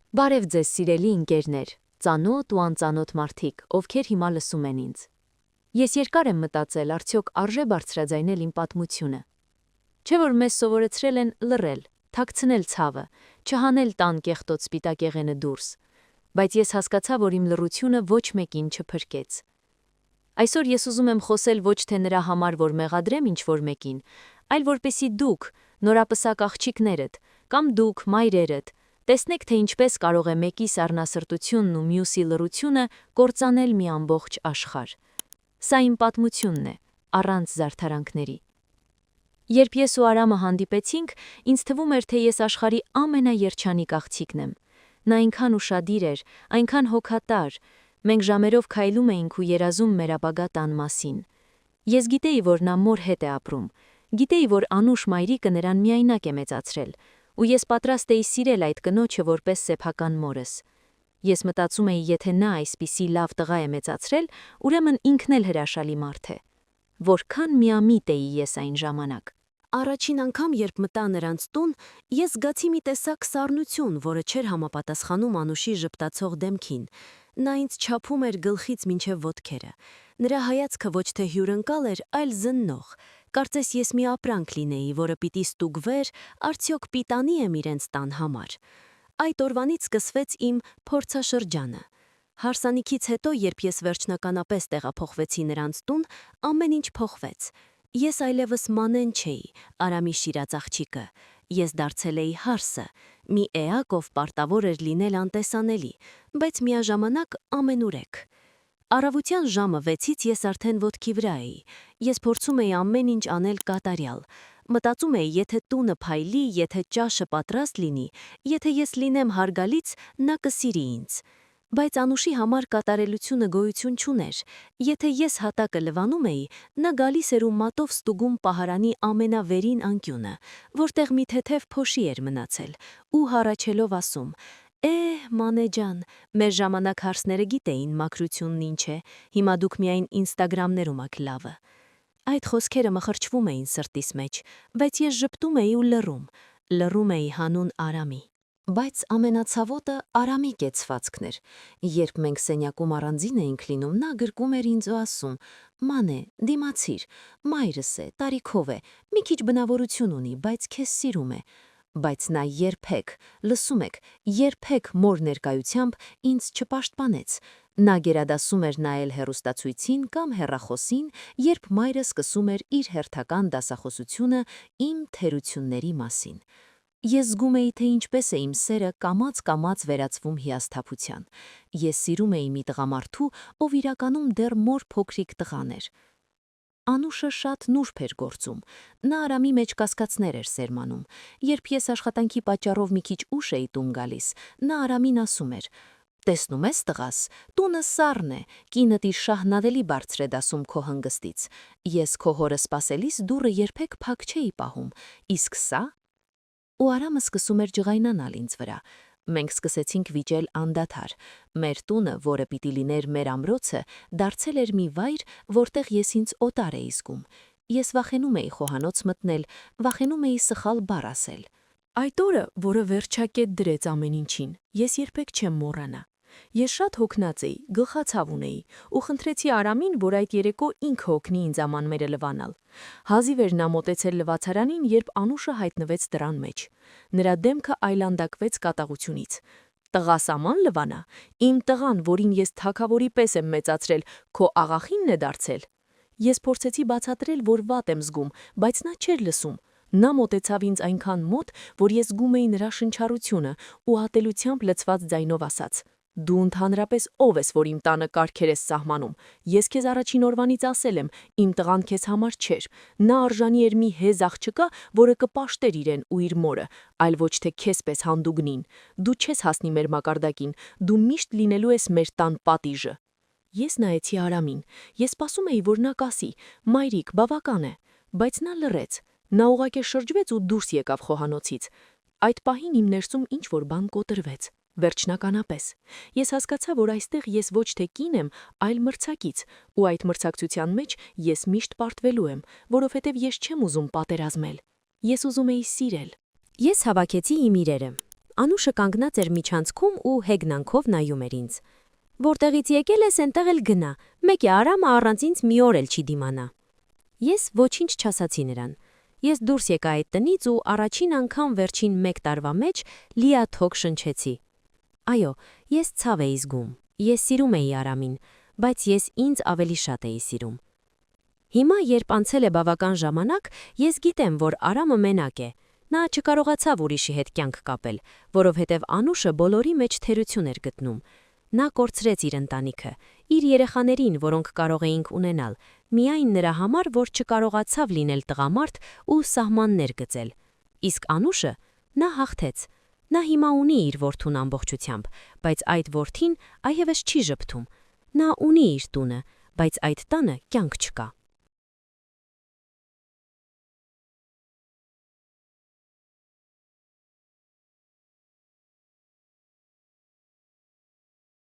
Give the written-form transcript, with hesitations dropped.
Բարև ձեզ սիրելի ընկերներ, ծանոթ ու անծանոթ մարդիկ, ովքեր հիմա լսում են ինձ։ Ես երկար եմ մտածել, արդյոք արժե բարձրաձայնել իմ պատմությունը։ Չէ՞ որ մեզ սովորեցրել են լռել, թաքցնել ցավը, չհանել տան կեղտոտ սպիտակ եղենը դուրս, բայց ես հասկացա, որ իմ լռությունը ոչ մեկին չփրկեց։ Այսօր ես ուզում եմ խոսել ոչ թե նրա համար, որ մեղադրեմ ինչ-որ մեկին, այլ որպեսզի դուք, նորապսակ աղջիկներդ, կամ դուք, մայրերդ, տեսնեք, թե ինչպես կարող է մեկի սառնասրտությունն ու մյուսի լռությունը կործանել մի ամբողջ աշխարհ։ Սա իմ պատմությունն է, առանց զարդարանքների։ Երբ ես ու Արամը հանդիպեցինք, ինձ թվում էր, թե ես աշխարհի ամենաերջանիկ աղջիկն եմ։ Նա այնքան ուշադիր էր, այնքան հոգատար, մենք ժամերով քայլում էինք ու երազում մեր ապագա տան մասին։ Ես գիտեի, որ նա մոր հետ է ապրում, գիտեի, որ անուշ մայրիկը նրան միայնակ է մեծացրել, ու ես պատրաստ էի սիրել այդ կնոջը որպես սեփական մորս։ Ես մտածում էի, եթե նա այսպիսի լավ տղա է մեծացրել, ուրեմն ինքն էլ հրաշալի մարդ է։ Որքան միամիտ էի ես այն ժամանակ։ Առաջին անգամ, երբ մտա նրանց տուն, ես զգացի մի տեսակ սառնություն, որը չէր համապատասխանում Անուշի ժպտացող դեմքին։ Նա ինձ չափում էր գլխից մինչև ոտքերը։ Նրա հայացքը ոչ թե հյուրընկալ էր, այլ զննող։ Կարծես ես մի ապրանք լինեի, որը պիտի ստուգվեր, արդյոք պիտանի եմ իրենց տան համար։ Այդ օրվանից սկսվեց իմ փորձաշրջանը։ Հարսանիքից հետո, երբ ես վերջնականապես տեղափոխվեցի նրանց տուն, ամեն ինչ փոխվեց։ Ես այլևս Մանեն չէի, Արամի շիրած աղջիկը։ Ես դարձել էի Հարսը, մի էակ, ով պարտավոր էր լինել անտեսանելի, բայց միաժամանակ ամենուրեք։ Առավոտյան ժամը 6-ից ես արդեն ոտքի վրա էի։ Ես փորձում էի ամեն ինչ անել կատարյալ։ Մտածում էի, եթե տունը փայլի, եթե ճաշը պատրաստ լինի, եթե ես լինեմ հարգալից, նա կսիրի ինձ։ Բայց Անուշի համար կատարելությունը գոյություն չուներ։ Եթե ես հատակը լվանում էի, նա գալիս էր ու մատով ստուգում պահարանի ամենավերին անկյունը, որտեղ մի թեթև փոշի էր մնացել, ու հառաչելով ասում. Մանե ջան, մեր ժամանակ հարսները գիտեին մաքրությունն ինչ է, հիմա դուք միայն ինստագրամներում եք լավը։ Այդ խոսքերը մխրճվում էին սրտիս մեջ, բայց ես ժպտում էի ու լռում էի հանուն Արամի։ Բայց ամենացավոտը Արամի կեցվածքն էր։ Երբ մենք սենյակում առանձին էինք լինում, նա գրկում էր ինձ ու ասում. «Մանե, դիմացիր, մայրս է, տարիքով է, մի քիչ բնավորություն ունի, բայց քեզ սիրում է»։ Բայց նա երբեք, լսում եք, երբեք մոր ներկայությամբ ինձ չպաշտպանեց։ Նա գերադասում էր նայել հեռուստացույցին կամ հեռախոսին, երբ մայրը սկսում էր իր հերթական դասախոսությունը իմ թերությունների մասին։ Ես զգում էի, թե ինչպես է իմ սերը կամաց-կամաց վերածվում հիասթափության։ Ես սիրում էի մի տղամարդու, ով իրականում դեռ մոր փոքրիկ տղան էր։ Անուշը շատ նուրբ էր գործում։ Նա Արամի մեջ կասկածներ էր սերմանում։ Երբ ես աշխատանքի պատճառով մի քիչ ուշ էի տուն գալիս, նա Արամին ասում էր. «Տեսնում ես, տղաս, տունը սառն է, կինդ իր շահն ավելի բարձր է դասում քո հանգստից։ Ես քո հորը սպասելիս դուռը երբեք փակ չէի պահում, իսկ սա»։ Ու Արամը սկսում էր ջղայնանալ ինձ վրա։ Մենք սկսեցինք վիճել անդադար։ Մեր տունը, որը պիտի լիներ մեր ամրոցը, դարձել էր մի վայր, որտեղ ես ինձ օտար էի զգում։ Ես վախենում էի խոհանոց մտնել, վախենում էի սխալ բառ ասել։ Այդ օրը, որը վերջակետ դրեց ամեն ինչին, ես երբեք չեմ մոռանա։ Ես շատ հոգնած էի, գլխացավ ունեի, ու խնդրեցի Արամին, որ այդ երեկո ինքը օգնի ինձ ամանմերը լվանալ։ Հազիվ էր նա մոտեցել լվացարանին, երբ Անուշը հայտնվեց դրան մեջ։ Նրա դեմքը այլանդակվեց կատաղությունից։ «Տղաս աման լվանա, իմ տղան, որին ես թագավորի պես եմ մեծացրել, քո աղախինն է դարձել»։ Ես փորձեցի բացատրել, որ վատ եմ զգում, բայց նա չէր լսում։ Նա մոտեցավ ինձ այնքան մոտ, որ ես զգում էի նրա շնչառությունը ու ատելությամբ լցված ձայնով ասաց. «Դու ընդհանրապես ով ես, որ իմ տանը կարգեր ես սահմանում։ Ես քեզ առաջին օրվանից ասել եմ, իմ տղան քեզ համար չէր։ Նա արժանի էր մի հեզ աղջկա, որը կպաշտեր իրեն ու իր մորը, այլ ոչ թե քեզ պես հանդուգնին։ Դու չես հասնի մեր մակարդակին, դու միշտ լինելու ես մեր տան պատիժը»։ Ես նայեցի Արամին։ Ես սպասում էի, որ նա կասի. «Մայրիկ, բավական է», բայց նա լռեց։ Նա ուղղակի շրջվեց ու դուրս եկավ խոհանոցից։ Այդ պահին իմ ներսում ինչ-որ բան կոտրվեց։ Վերջնականապես ես հասկացա, որ այստեղ ես ոչ թե կին եմ, այլ մրցակից, ու այդ մրցակցության մեջ ես միշտ պարտվելու եմ, որովհետև ես չեմ ուզում պատերազմել։ Ես ուզում էի սիրել։ Ես հավաքեցի իմ իրերը։ Անուշը կանգնած էր միջանցքում ու հեգնանքով նայում էր ինձ։ Որտեղից եկել ես, այնտեղ էլ գնա, մեկ է Արամը առանց ինձ մի օր էլ չի դիմանա։ Ես ոչինչ չասացի նրան։ Ես դուրս եկա այդ տնից ու առաջին անգամ վերջին 1 տարվա մեջ լիաթոք շնչեցի։ Այո, ես ցավ էի զգում։ Ես սիրում էի Արամին, բայց ես ինձ ավելի շատ էի սիրում։ Հիմա, երբ անցել է բավական ժամանակ, ես գիտեմ, որ Արամը մենակ է։ Նա չկարողացավ ուրիշի հետ կյանք կապել, որովհետև Անուշը բոլորի մեջ թերություն էր գտնում։ Նա կորցրեց իր ընտանիքը, իր երեխաներին, որոնք կարող էինք ունենալ, միայն նրա համար, որ չկարողացավ լինել տղամարդ ու սահմաններ գծել։ Իսկ Անուշը, նա հաղթեց։ Նա հիմա ունի իր որդուն ամբողջությամբ, բայց այդ որդին այևս չի ժպտում։ Նա ունի իր տունը, բայց այդ տանը կյանք չկա։